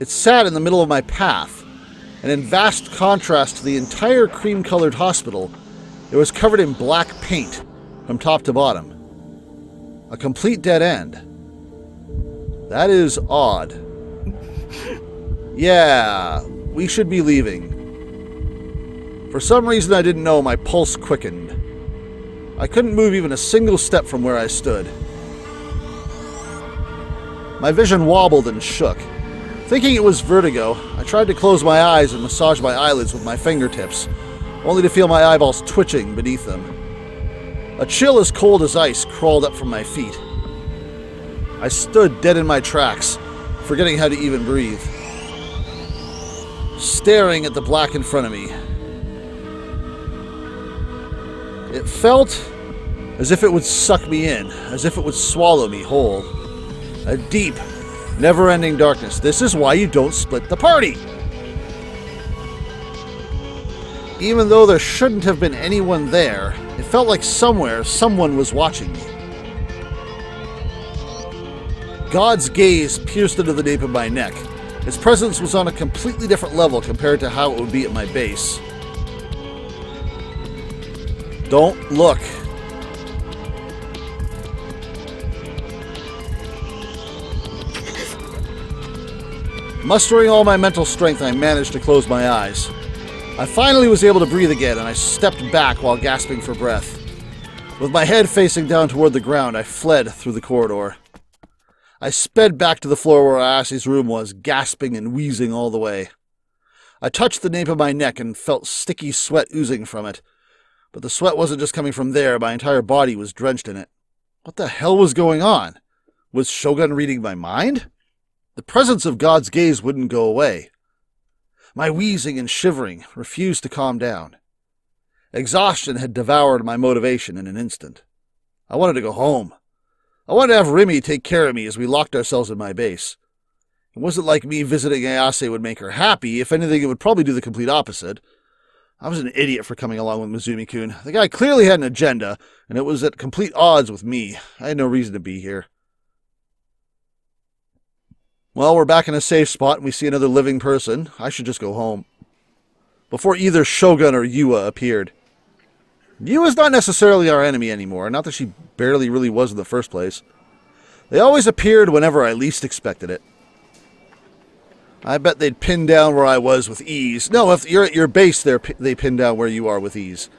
It sat in the middle of my path, and in vast contrast to the entire cream-colored hospital, it was covered in black paint from top to bottom. A complete dead end. That is odd. Yeah, we should be leaving. For some reason I didn't know, my pulse quickened. I couldn't move even a single step from where I stood. My vision wobbled and shook. Thinking it was vertigo, I tried to close my eyes and massage my eyelids with my fingertips, only to feel my eyeballs twitching beneath them. A chill as cold as ice crawled up from my feet. I stood dead in my tracks, forgetting how to even breathe, staring at the black in front of me. It felt as if it would suck me in, as if it would swallow me whole. A deep, never-ending darkness. This is why you don't split the party! Even though there shouldn't have been anyone there, it felt like somewhere someone was watching me. God's gaze pierced into the nape of my neck. His presence was on a completely different level compared to how it would be at my base. Don't look. Mustering all my mental strength, I managed to close my eyes. I finally was able to breathe again, and I stepped back while gasping for breath. With my head facing down toward the ground, I fled through the corridor. I sped back to the floor where Ayasi's room was, gasping and wheezing all the way. I touched the nape of my neck and felt sticky sweat oozing from it. But the sweat wasn't just coming from there, my entire body was drenched in it. What the hell was going on? Was Shogun reading my mind? The presence of God's gaze wouldn't go away. My wheezing and shivering refused to calm down. Exhaustion had devoured my motivation in an instant. I wanted to go home. I wanted to have Remy take care of me as we locked ourselves in my base. It wasn't like me visiting Ayase would make her happy. If anything, it would probably do the complete opposite. I was an idiot for coming along with Mizumi-kun. The guy clearly had an agenda, and it was at complete odds with me. I had no reason to be here. Well, we're back in a safe spot, and we see another living person. I should just go home. Before either Shogun or Yua appeared. Yua's not necessarily our enemy anymore, not that she barely really was in the first place. They always appeared whenever I least expected it. I bet they'd pin down where I was with ease. No, if you're at your base, they pin down where you are with ease.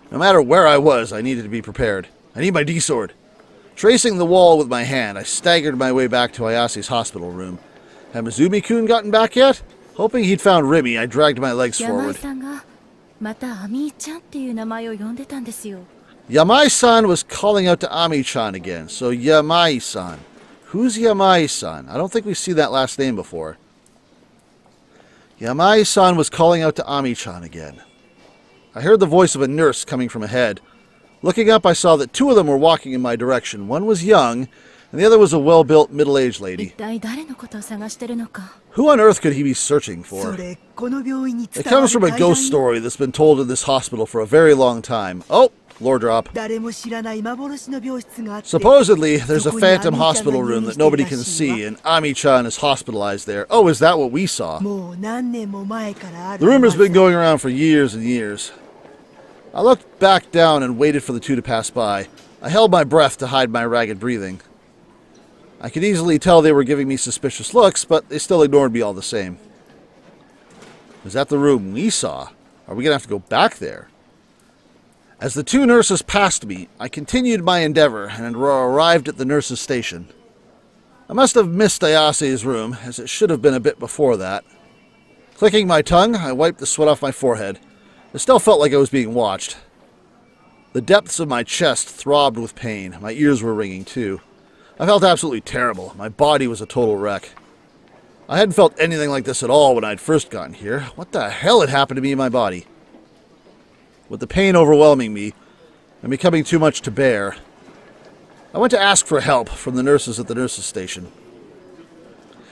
No matter where I was, I needed to be prepared. I need my D-sword. Tracing the wall with my hand, I staggered my way back to Ayasi's hospital room. Had Mizumi-kun gotten back yet? Hoping he'd found Remy, I dragged my legs forward. Yamai-san was calling out to Ami-chan again, so Yamai-san. Who's Yamai-san? I don't think we've seen that last name before. Yamai-san was calling out to Ami-chan again. I heard the voice of a nurse coming from ahead. Looking up, I saw that two of them were walking in my direction. One was young, and the other was a well-built, middle-aged lady. Who on earth could he be searching for? It comes from a ghost story that's been told in this hospital for a very long time. Oh, lore drop. Supposedly, there's a phantom hospital room that nobody can see, and Ami-chan is hospitalized there. Oh, is that what we saw? The rumor's been going around for years and years. I looked back down and waited for the two to pass by. I held my breath to hide my ragged breathing. I could easily tell they were giving me suspicious looks, but they still ignored me all the same. Is that the room we saw? Are we going to have to go back there? As the two nurses passed me, I continued my endeavor and arrived at the nurses' station. I must have missed Ayase's room, as it should have been a bit before that. Clicking my tongue, I wiped the sweat off my forehead. It still felt like I was being watched. The depths of my chest throbbed with pain. My ears were ringing too. I felt absolutely terrible. My body was a total wreck. I hadn't felt anything like this at all when I'd first gotten here. What the hell had happened to me in my body? With the pain overwhelming me and becoming too much to bear, I went to ask for help from the nurses at the nurses' station.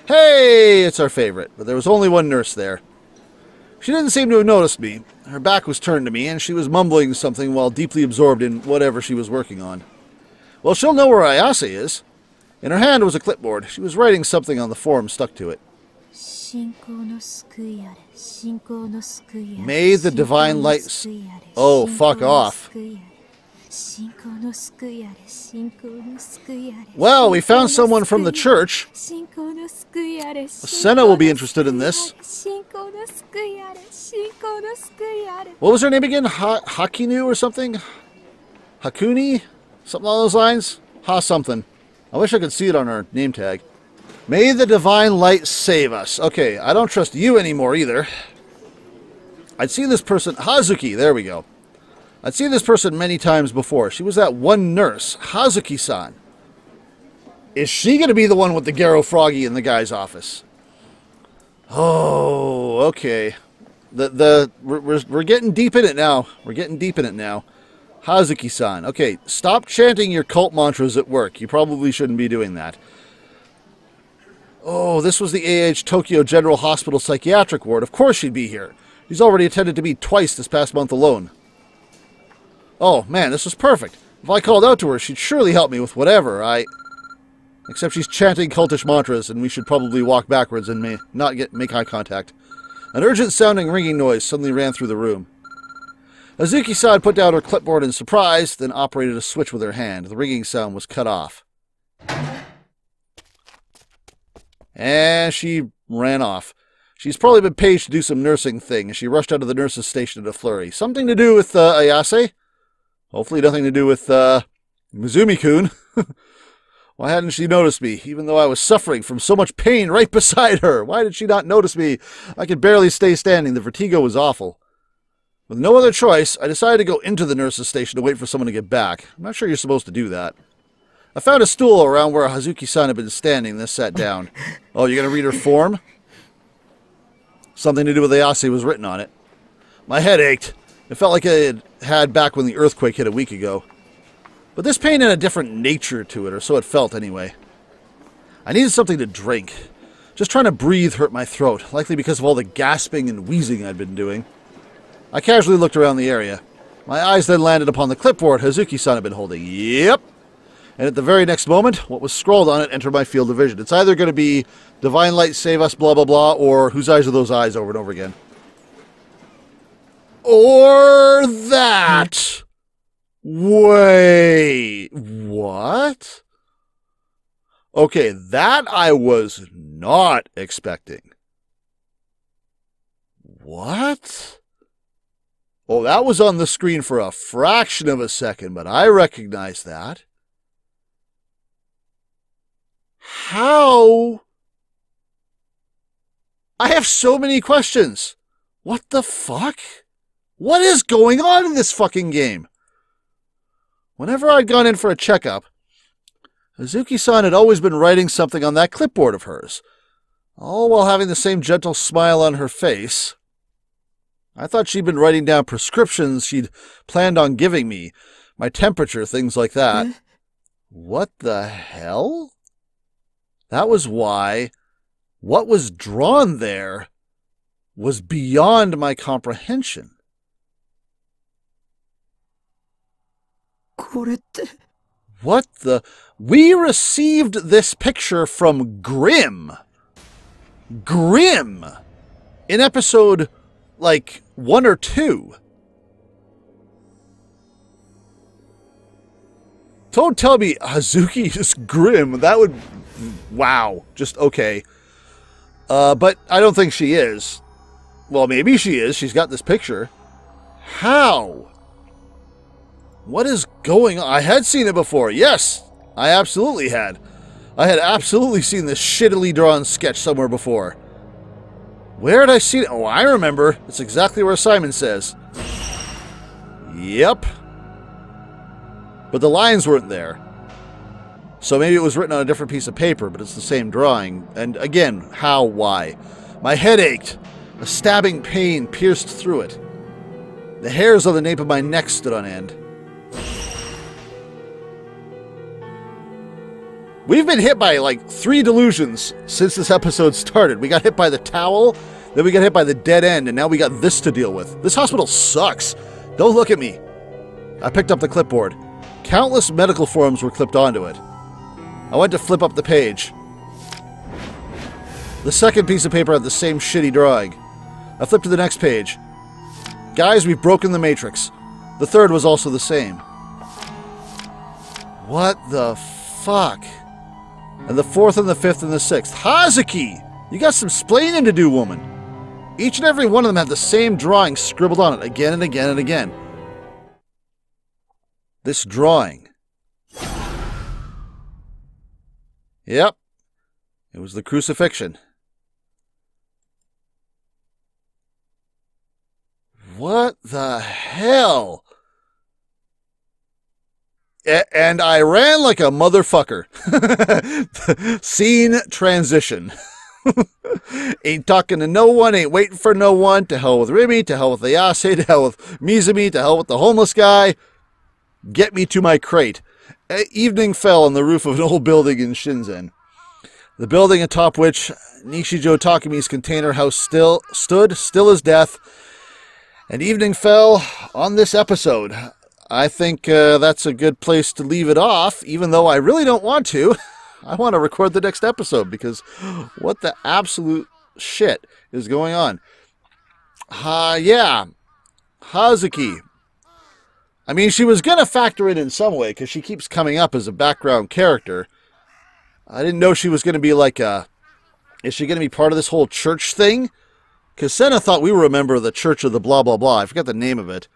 Hey, it's our favorite, but there was only one nurse there. She didn't seem to have noticed me. Her back was turned to me, and she was mumbling something while deeply absorbed in whatever she was working on. Well, she'll know where Ayase is. In her hand was a clipboard. She was writing something on the form stuck to it. May the divine light... Oh, fuck off. Well, we found someone from the church. Senna will be interested in this. What was her name again? Hakinu or something? Hakuni? Something along those lines? Ha something. I wish I could see it on her name tag. May the divine light save us. Okay, I don't trust you anymore either. I'd seen this person... Hazuki, there we go. I'd seen this person many times before. She was that one nurse, Hazuki-san. Is she going to be the one with the Garo Froggy in the guy's office? Oh, okay. We're getting deep in it now. We're getting deep in it now. Hazuki-san. Okay, stop chanting your cult mantras at work. You probably shouldn't be doing that. Oh, this was the AH Tokyo General Hospital Psychiatric Ward. Of course she'd be here. She's already attended to me twice this past month alone. Oh, man, this was perfect. If I called out to her, she'd surely help me with whatever Except she's chanting cultish mantras, and we should probably walk backwards and make eye contact. An urgent-sounding ringing noise suddenly ran through the room. Hazuki-san put down her clipboard in surprise, then operated a switch with her hand. The ringing sound was cut off. And she ran off. She's probably been paid to do some nursing thing, and she rushed out of the nurse's station in a flurry. Something to do with Ayase? Hopefully nothing to do with Mizumi-kun. Why hadn't she noticed me, even though I was suffering from so much pain right beside her? Why did she not notice me? I could barely stay standing. The vertigo was awful. With no other choice, I decided to go into the nurse's station to wait for someone to get back. I'm not sure you're supposed to do that. I found a stool around where Hazuki-san had been standing, then sat down. Oh, you're going to read her form? Something to do with Ayase was written on it. My head ached. It felt like it had back when the earthquake hit a week ago. But this pain had a different nature to it, or so it felt anyway. I needed something to drink. Just trying to breathe hurt my throat, likely because of all the gasping and wheezing I'd been doing. I casually looked around the area. My eyes then landed upon the clipboard Hazuki-san had been holding. Yep! And at the very next moment, what was scrawled on it entered my field of vision. It's either going to be Divine Light Save Us, blah, blah, blah, or Whose Eyes Are Those Eyes over and over again. Or that! Wait, what? Okay, that I was not expecting. What? Oh, that was on the screen for a fraction of a second, but I recognize that. How? I have so many questions. What the fuck? What is going on in this fucking game? Whenever I'd gone in for a checkup, Hazuki-san had always been writing something on that clipboard of hers, all while having the same gentle smile on her face. I thought she'd been writing down prescriptions she'd planned on giving me, my temperature, things like that. What the hell? That was why what was drawn there was beyond my comprehension. What the? We received this picture from Grimm. Grimm! In episode, like, 1 or 2. Don't tell me Hazuki is Grimm. That would... Wow. Just okay. But I don't think she is. Well, maybe she is. She's got this picture. How? What is going on? I had seen it before. Yes, I absolutely had. I had absolutely seen this shittily drawn sketch somewhere before. Where had I seen it? Oh, I remember. It's exactly where Psy'Min Sezz. Yep. But the lines weren't there. So maybe it was written on a different piece of paper, but it's the same drawing. And again, how, why? My head ached. A stabbing pain pierced through it. The hairs on the nape of my neck stood on end. We've been hit by like 3 delusions since this episode started. We got hit by the towel, then we got hit by the dead end, and now we got this to deal with. This hospital sucks. Don't look at me. I picked up the clipboard. Countless medical forms were clipped onto it. I went to flip up the page. The second piece of paper had the same shitty drawing. I flipped to the next page. Guys, we've broken the matrix. The third was also the same. What the fuck? And the 4th and the 5th and the 6th. Hazuki! You got some splaining to do, woman. Each and every one of them had the same drawing scribbled on it again and again and again. This drawing. Yep. It was the crucifixion. What the hell? And I ran like a motherfucker. Scene transition. Ain't talking to no one, ain't waiting for no one. To hell with Remy, to hell with Ayase, to hell with Mizumi, to hell with the homeless guy. Get me to my crate. Evening fell on the roof of an old building in Shinzen. The building atop which Nishijo Takemi's container house stood, still as death. And evening fell on this episode. I think that's a good place to leave it off, even though I really don't want to. I want to record the next episode because what the absolute shit is going on? Yeah. Hazuki. I mean, she was going to factor in some way because she keeps coming up as a background character. I didn't know she was going to be like a... Is she going to be part of this whole church thing? Because Senna thought we were a member of the Church of the blah blah blah. I forgot the name of it.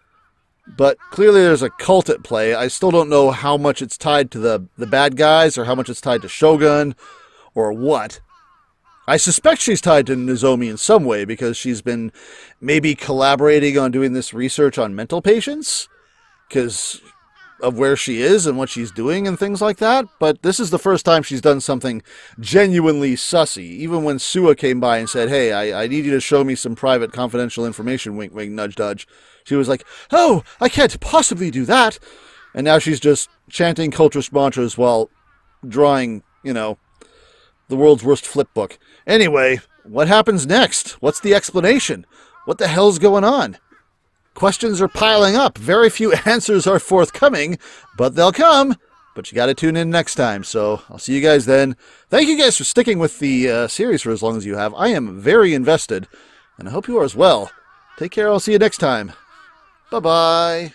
But clearly there's a cult at play. I still don't know how much it's tied to the bad guys or how much it's tied to Shogun or what. I suspect she's tied to Nozomi in some way because she's been maybe collaborating on doing this research on mental patients because of where she is and what she's doing and things like that. But this is the first time she's done something genuinely sussy. Even when Sua came by and said, hey, I need you to show me some private confidential information, wink, wink, nudge, nudge. She was like, oh, I can't possibly do that. And now she's just chanting cultist mantras while drawing, you know, the world's worst flip book. Anyway, what happens next? What's the explanation? What the hell's going on? Questions are piling up. Very few answers are forthcoming, but they'll come. But you got to tune in next time. So I'll see you guys then. Thank you guys for sticking with the series for as long as you have. I am very invested, and I hope you are as well. Take care. I'll see you next time. Bye-bye.